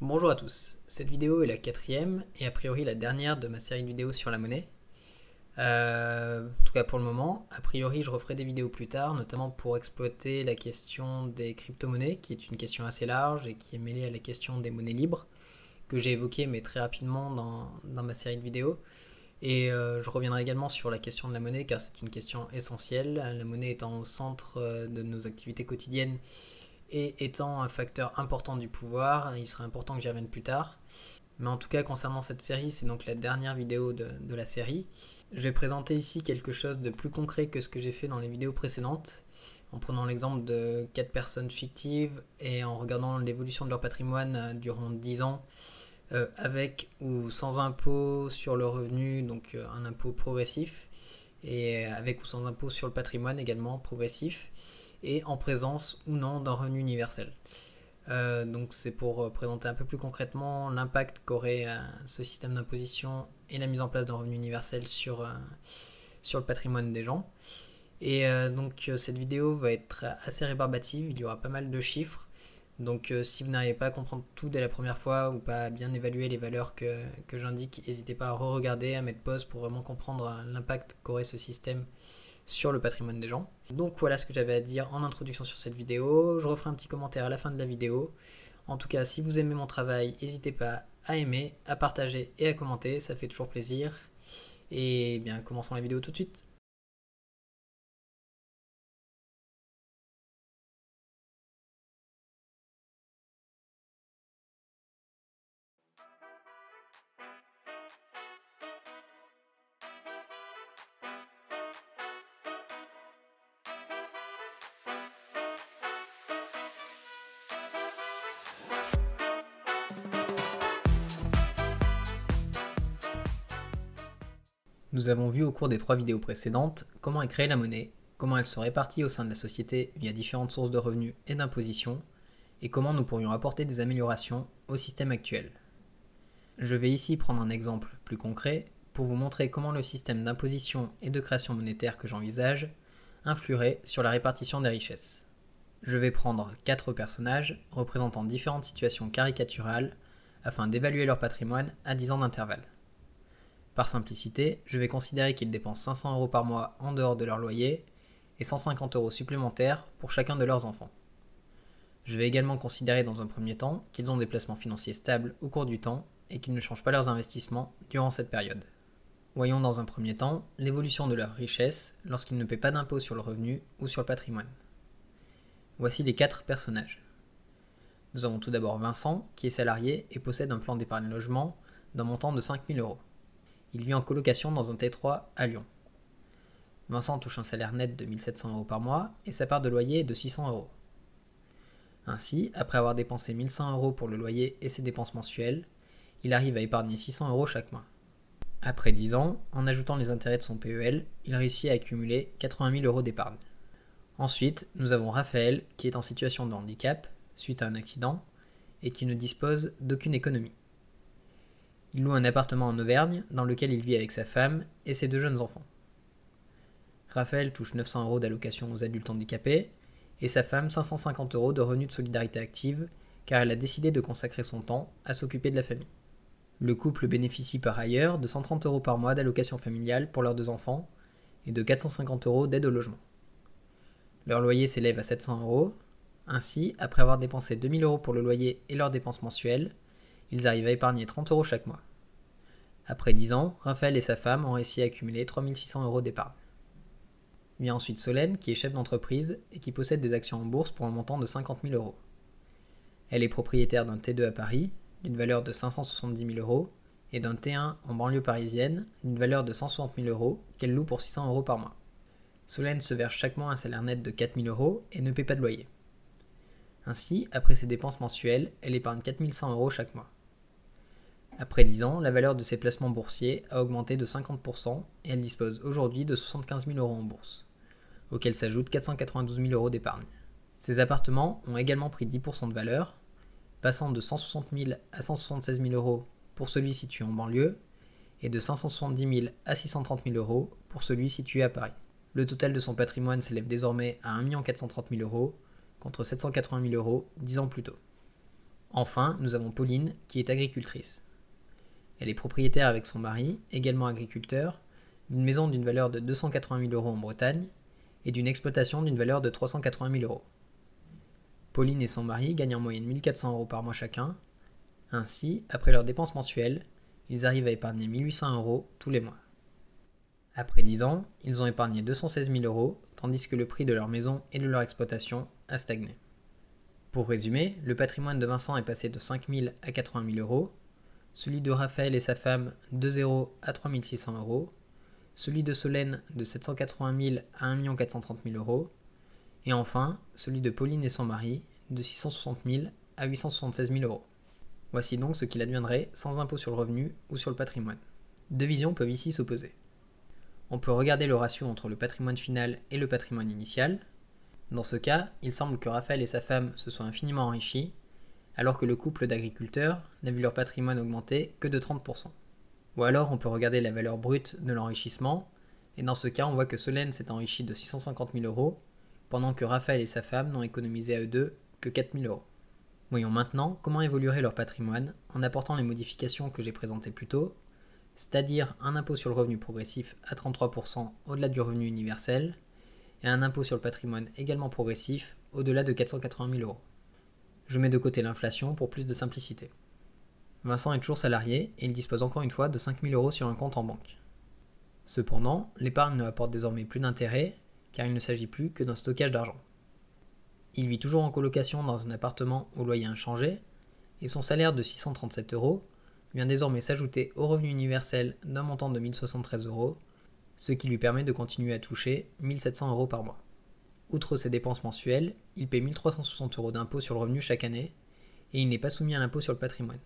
Bonjour à tous, cette vidéo est la quatrième et a priori la dernière de ma série de vidéos sur la monnaie. En tout cas pour le moment, a priori je referai des vidéos plus tard, notamment pour exploiter la question des crypto-monnaies, qui est une question assez large et qui est mêlée à la question des monnaies libres, que j'ai évoquée mais très rapidement dans ma série de vidéos. Et je reviendrai également sur la question de la monnaie car c'est une question essentielle, la monnaie étant au centre de nos activités quotidiennes et étant un facteur important du pouvoir, il serait important que j'y revienne plus tard. Mais en tout cas, concernant cette série, c'est donc la dernière vidéo de la série. Je vais présenter ici quelque chose de plus concret que ce que j'ai fait dans les vidéos précédentes, en prenant l'exemple de 4 personnes fictives et en regardant l'évolution de leur patrimoine durant 10 ans, avec ou sans impôt sur le revenu, donc un impôt progressif, et avec ou sans impôt sur le patrimoine également progressif, et en présence ou non d'un revenu universel. Donc c'est pour présenter un peu plus concrètement l'impact qu'aurait ce système d'imposition et la mise en place d'un revenu universel sur le patrimoine des gens. Et donc cette vidéo va être assez rébarbative, il y aura pas mal de chiffres. Donc si vous n'arrivez pas à comprendre tout dès la première fois ou pas à bien évaluer les valeurs que j'indique, n'hésitez pas à re-regarder, à mettre pause pour vraiment comprendre l'impact qu'aurait ce système sur le patrimoine des gens. Donc voilà ce que j'avais à dire en introduction sur cette vidéo. Je referai un petit commentaire à la fin de la vidéo. En tout cas, si vous aimez mon travail, n'hésitez pas à aimer, à partager et à commenter, ça fait toujours plaisir. Et bien, commençons la vidéo tout de suite. Nous avons vu au cours des 3 vidéos précédentes comment est créée la monnaie, comment elle se répartit au sein de la société via différentes sources de revenus et d'imposition, et comment nous pourrions apporter des améliorations au système actuel. Je vais ici prendre un exemple plus concret pour vous montrer comment le système d'imposition et de création monétaire que j'envisage influerait sur la répartition des richesses. Je vais prendre 4 personnages représentant différentes situations caricaturales afin d'évaluer leur patrimoine à 10 ans d'intervalle. Par simplicité, je vais considérer qu'ils dépensent 500 € par mois en dehors de leur loyer et 150 € supplémentaires pour chacun de leurs enfants. Je vais également considérer dans un premier temps qu'ils ont des placements financiers stables au cours du temps et qu'ils ne changent pas leurs investissements durant cette période. Voyons dans un premier temps l'évolution de leur richesse lorsqu'ils ne paient pas d'impôt sur le revenu ou sur le patrimoine. Voici les 4 personnages. Nous avons tout d'abord Vincent, qui est salarié et possède un plan d'épargne logement d'un montant de 5 000 €. Il vit en colocation dans un T3 à Lyon. Vincent touche un salaire net de 1 700 € par mois et sa part de loyer est de 600 €. Ainsi, après avoir dépensé 1 100 € pour le loyer et ses dépenses mensuelles, il arrive à épargner 600 € chaque mois. Après 10 ans, en ajoutant les intérêts de son PEL, il réussit à accumuler 80 000 € d'épargne. Ensuite, nous avons Raphaël qui est en situation de handicap suite à un accident et qui ne dispose d'aucune économie. Il loue un appartement en Auvergne dans lequel il vit avec sa femme et ses 2 jeunes enfants. Raphaël touche 900 € d'allocation aux adultes handicapés et sa femme 550 € de revenus de solidarité active car elle a décidé de consacrer son temps à s'occuper de la famille. Le couple bénéficie par ailleurs de 130 € par mois d'allocation familiale pour leurs 2 enfants et de 450 € d'aide au logement. Leur loyer s'élève à 700 €. Ainsi, après avoir dépensé 2 000 € pour le loyer et leurs dépenses mensuelles, ils arrivent à épargner 30 € chaque mois. Après 10 ans, Raphaël et sa femme ont réussi à accumuler 3 600 € d'épargne. Vient ensuite Solène, qui est chef d'entreprise et qui possède des actions en bourse pour un montant de 50 000 €. Elle est propriétaire d'un T2 à Paris, d'une valeur de 570 000 € et d'un T1 en banlieue parisienne, d'une valeur de 160 000 € qu'elle loue pour 600 € par mois. Solène se verse chaque mois un salaire net de 4 000 € et ne paie pas de loyer. Ainsi, après ses dépenses mensuelles, elle épargne 4 100 € chaque mois. Après 10 ans, la valeur de ses placements boursiers a augmenté de 50% et elle dispose aujourd'hui de 75 000 € en bourse, auxquels s'ajoutent 492 000 € d'épargne. Ces appartements ont également pris 10% de valeur, passant de 160 000 à 176 000 € pour celui situé en banlieue et de 570 000 à 630 000 € pour celui situé à Paris. Le total de son patrimoine s'élève désormais à 1 430 000 € contre 780 000 € 10 ans plus tôt. Enfin, nous avons Pauline, qui est agricultrice. Elle est propriétaire avec son mari, également agriculteur, d'une maison d'une valeur de 280 000 € en Bretagne et d'une exploitation d'une valeur de 380 000 €. Pauline et son mari gagnent en moyenne 1 400 € par mois chacun. Ainsi, après leurs dépenses mensuelles, ils arrivent à épargner 1 800 € tous les mois. Après 10 ans, ils ont épargné 216 000 €, tandis que le prix de leur maison et de leur exploitation a stagné. Pour résumer, le patrimoine de Vincent est passé de 5 000 à 80 000 €, celui de Raphaël et sa femme de 0 à 3 600 €, celui de Solène de 780 000 à 1 430 000 €, et enfin celui de Pauline et son mari de 660 000 à 876 000 €. Voici donc ce qu'il adviendrait sans impôt sur le revenu ou sur le patrimoine. Deux visions peuvent ici s'opposer. On peut regarder le ratio entre le patrimoine final et le patrimoine initial. Dans ce cas, il semble que Raphaël et sa femme se soient infiniment enrichis, alors que le couple d'agriculteurs n'a vu leur patrimoine augmenter que de 30%. Ou alors on peut regarder la valeur brute de l'enrichissement, et dans ce cas on voit que Solène s'est enrichie de 650 000 €, pendant que Raphaël et sa femme n'ont économisé à eux deux que 4 000 €. Voyons maintenant comment évoluerait leur patrimoine en apportant les modifications que j'ai présentées plus tôt, c'est-à-dire un impôt sur le revenu progressif à 33% au-delà du revenu universel, et un impôt sur le patrimoine également progressif au-delà de 480 000 €. Je mets de côté l'inflation pour plus de simplicité. Vincent est toujours salarié et il dispose encore une fois de 5 000 € sur un compte en banque. Cependant, l'épargne ne apporte désormais plus d'intérêt car il ne s'agit plus que d'un stockage d'argent. Il vit toujours en colocation dans un appartement au loyer inchangé et son salaire de 637 € vient désormais s'ajouter au revenu universel d'un montant de 1 073 €, ce qui lui permet de continuer à toucher 1 700 € par mois. Outre ses dépenses mensuelles, il paie 1 360 € d'impôt sur le revenu chaque année et il n'est pas soumis à l'impôt sur le patrimoine.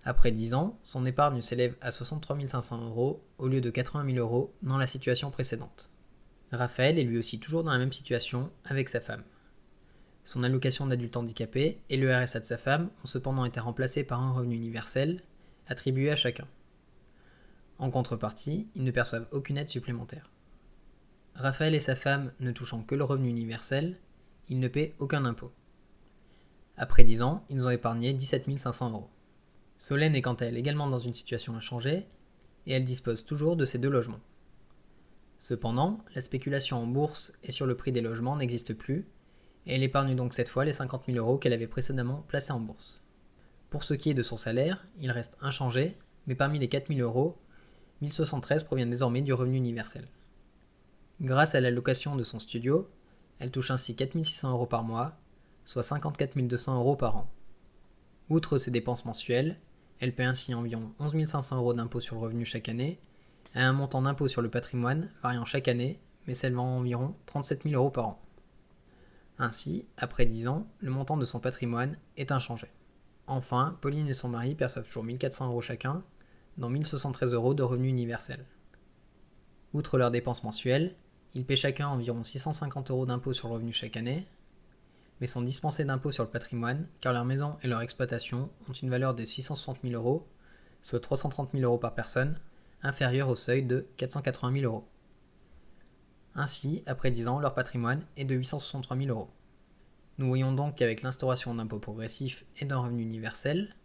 Après 10 ans, son épargne s'élève à 63 500 € au lieu de 80 000 € dans la situation précédente. Raphaël est lui aussi toujours dans la même situation avec sa femme. Son allocation d'adulte handicapé et le RSA de sa femme ont cependant été remplacés par un revenu universel attribué à chacun. En contrepartie, ils ne perçoivent aucune aide supplémentaire. Raphaël et sa femme ne touchant que le revenu universel, ils ne paient aucun impôt. Après 10 ans, ils ont épargné 17 500 €. Solène est quant à elle également dans une situation inchangée, et elle dispose toujours de ses deux logements. Cependant, la spéculation en bourse et sur le prix des logements n'existe plus, et elle épargne donc cette fois les 50 000 € qu'elle avait précédemment placés en bourse. Pour ce qui est de son salaire, il reste inchangé, mais parmi les 4 000 €, 1 073 proviennent désormais du revenu universel. Grâce à la location de son studio, elle touche ainsi 4 600 € par mois, soit 54 200 € par an. Outre ses dépenses mensuelles, elle paie ainsi environ 11 500 € d'impôt sur le revenu chaque année, à un montant d'impôt sur le patrimoine variant chaque année, mais s'élevant à environ 37 000 € par an. Ainsi, après 10 ans, le montant de son patrimoine est inchangé. Enfin, Pauline et son mari perçoivent toujours 1 400 € chacun, dont 1 073 € de revenu universel. Outre leurs dépenses mensuelles, ils paient chacun environ 650 € d'impôt sur le revenu chaque année, mais sont dispensés d'impôt sur le patrimoine car leur maison et leur exploitation ont une valeur de 660 000 €, soit 330 000 € par personne, inférieure au seuil de 480 000 €. Ainsi, après 10 ans, leur patrimoine est de 863 000 €. Nous voyons donc qu'avec l'instauration d'impôts progressifs et d'un revenu universel,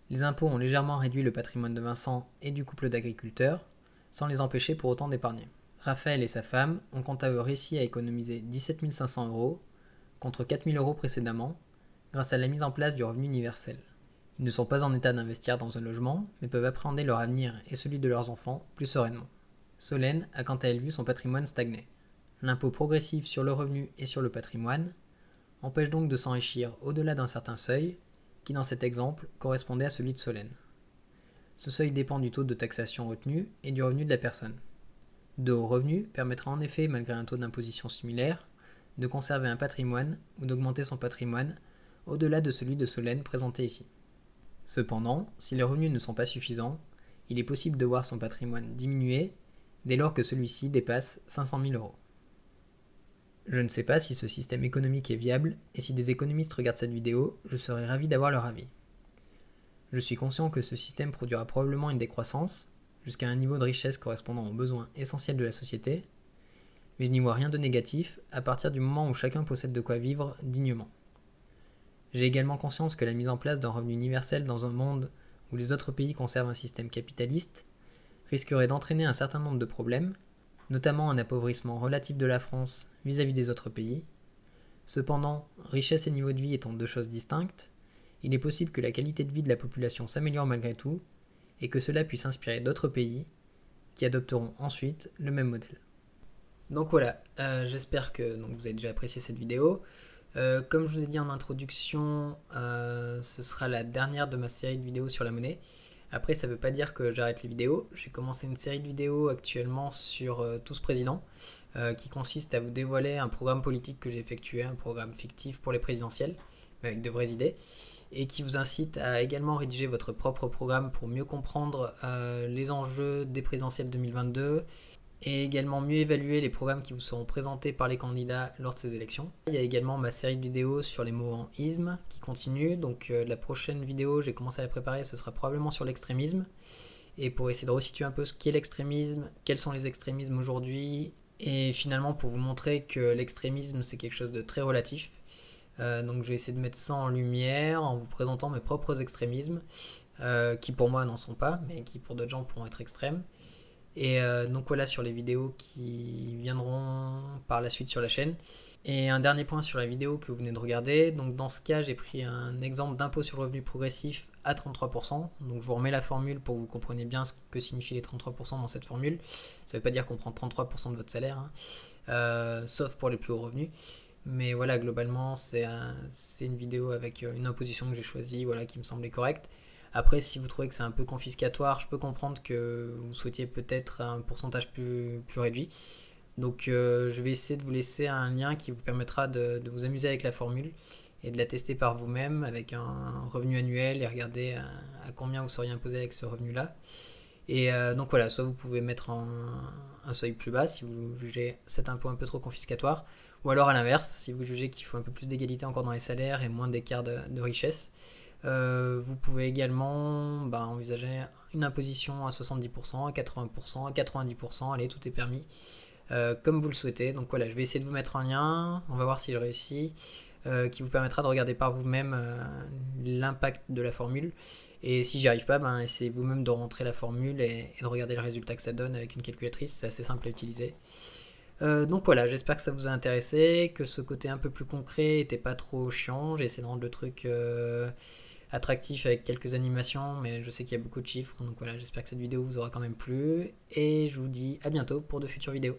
les impôts ont légèrement réduit le patrimoine de Vincent et du couple d'agriculteurs, sans les empêcher pour autant d'épargner. Raphaël et sa femme ont quant à eux réussi à économiser 17 500 € contre 4 000 € précédemment, grâce à la mise en place du revenu universel. Ils ne sont pas en état d'investir dans un logement, mais peuvent appréhender leur avenir et celui de leurs enfants plus sereinement. Solène a quant à elle vu son patrimoine stagner. L'impôt progressif sur le revenu et sur le patrimoine empêche donc de s'enrichir au-delà d'un certain seuil, qui dans cet exemple correspondait à celui de Solène. Ce seuil dépend du taux de taxation retenu et du revenu de la personne. De hauts revenus permettra en effet, malgré un taux d'imposition similaire, de conserver un patrimoine ou d'augmenter son patrimoine au-delà de celui de Solène présenté ici. Cependant, si les revenus ne sont pas suffisants, il est possible de voir son patrimoine diminuer dès lors que celui-ci dépasse 500 000 €. Je ne sais pas si ce système économique est viable et si des économistes regardent cette vidéo, je serais ravi d'avoir leur avis. Je suis conscient que ce système produira probablement une décroissance, jusqu'à un niveau de richesse correspondant aux besoins essentiels de la société, mais je n'y vois rien de négatif à partir du moment où chacun possède de quoi vivre dignement. J'ai également conscience que la mise en place d'un revenu universel dans un monde où les autres pays conservent un système capitaliste risquerait d'entraîner un certain nombre de problèmes, notamment un appauvrissement relatif de la France vis-à-vis des autres pays. Cependant, richesse et niveau de vie étant deux choses distinctes, il est possible que la qualité de vie de la population s'améliore malgré tout, et que cela puisse inspirer d'autres pays qui adopteront ensuite le même modèle. Donc voilà, j'espère que vous avez déjà apprécié cette vidéo. Comme je vous ai dit en introduction, ce sera la dernière de ma série de vidéos sur la monnaie. Après, ça ne veut pas dire que j'arrête les vidéos. J'ai commencé une série de vidéos actuellement sur Tous Présidents, qui consiste à vous dévoiler un programme politique que j'ai effectué, un programme fictif pour les présidentielles, mais avec de vraies idées, et qui vous incite à également rédiger votre propre programme pour mieux comprendre les enjeux des présidentielles 2022, et également mieux évaluer les programmes qui vous seront présentés par les candidats lors de ces élections. Il y a également ma série de vidéos sur les mots en isme qui continue, donc la prochaine vidéo, j'ai commencé à la préparer, ce sera probablement sur l'extrémisme, et pour essayer de resituer un peu ce qu'est l'extrémisme, quels sont les extrémismes aujourd'hui, et finalement pour vous montrer que l'extrémisme c'est quelque chose de très relatif. Donc je vais essayer de mettre ça en lumière en vous présentant mes propres extrémismes, qui pour moi n'en sont pas, mais qui pour d'autres gens pourront être extrêmes. Et donc voilà sur les vidéos qui viendront par la suite sur la chaîne. Et un dernier point sur la vidéo que vous venez de regarder. Donc dans ce cas, j'ai pris un exemple d'impôt sur le revenu progressif à 33%. Donc je vous remets la formule pour que vous compreniez bien ce que signifient les 33% dans cette formule. Ça ne veut pas dire qu'on prend 33% de votre salaire, hein, sauf pour les plus hauts revenus. Mais voilà, globalement, c'est une vidéo avec une imposition que j'ai choisie, voilà, qui me semblait correcte. Après, si vous trouvez que c'est un peu confiscatoire, je peux comprendre que vous souhaitiez peut-être un pourcentage plus réduit. Donc je vais essayer de vous laisser un lien qui vous permettra de vous amuser avec la formule et de la tester par vous-même avec un revenu annuel et regarder à combien vous seriez imposé avec ce revenu-là. Et donc voilà, soit vous pouvez mettre un seuil plus bas si vous jugez cet impôt un peu trop confiscatoire, ou alors à l'inverse, si vous jugez qu'il faut un peu plus d'égalité encore dans les salaires et moins d'écart de richesse. Vous pouvez également envisager une imposition à 70%, à 80%, à 90%, allez, tout est permis, comme vous le souhaitez. Donc voilà, je vais essayer de vous mettre un lien, on va voir si je réussis, qui vous permettra de regarder par vous-même l'impact de la formule. Et si j'y arrive pas, essayez vous-même de rentrer la formule et de regarder le résultat que ça donne avec une calculatrice, c'est assez simple à utiliser. Donc voilà, j'espère que ça vous a intéressé, que ce côté un peu plus concret n'était pas trop chiant. J'ai essayé de rendre le truc attractif avec quelques animations, mais je sais qu'il y a beaucoup de chiffres, donc voilà, j'espère que cette vidéo vous aura quand même plu, et je vous dis à bientôt pour de futures vidéos.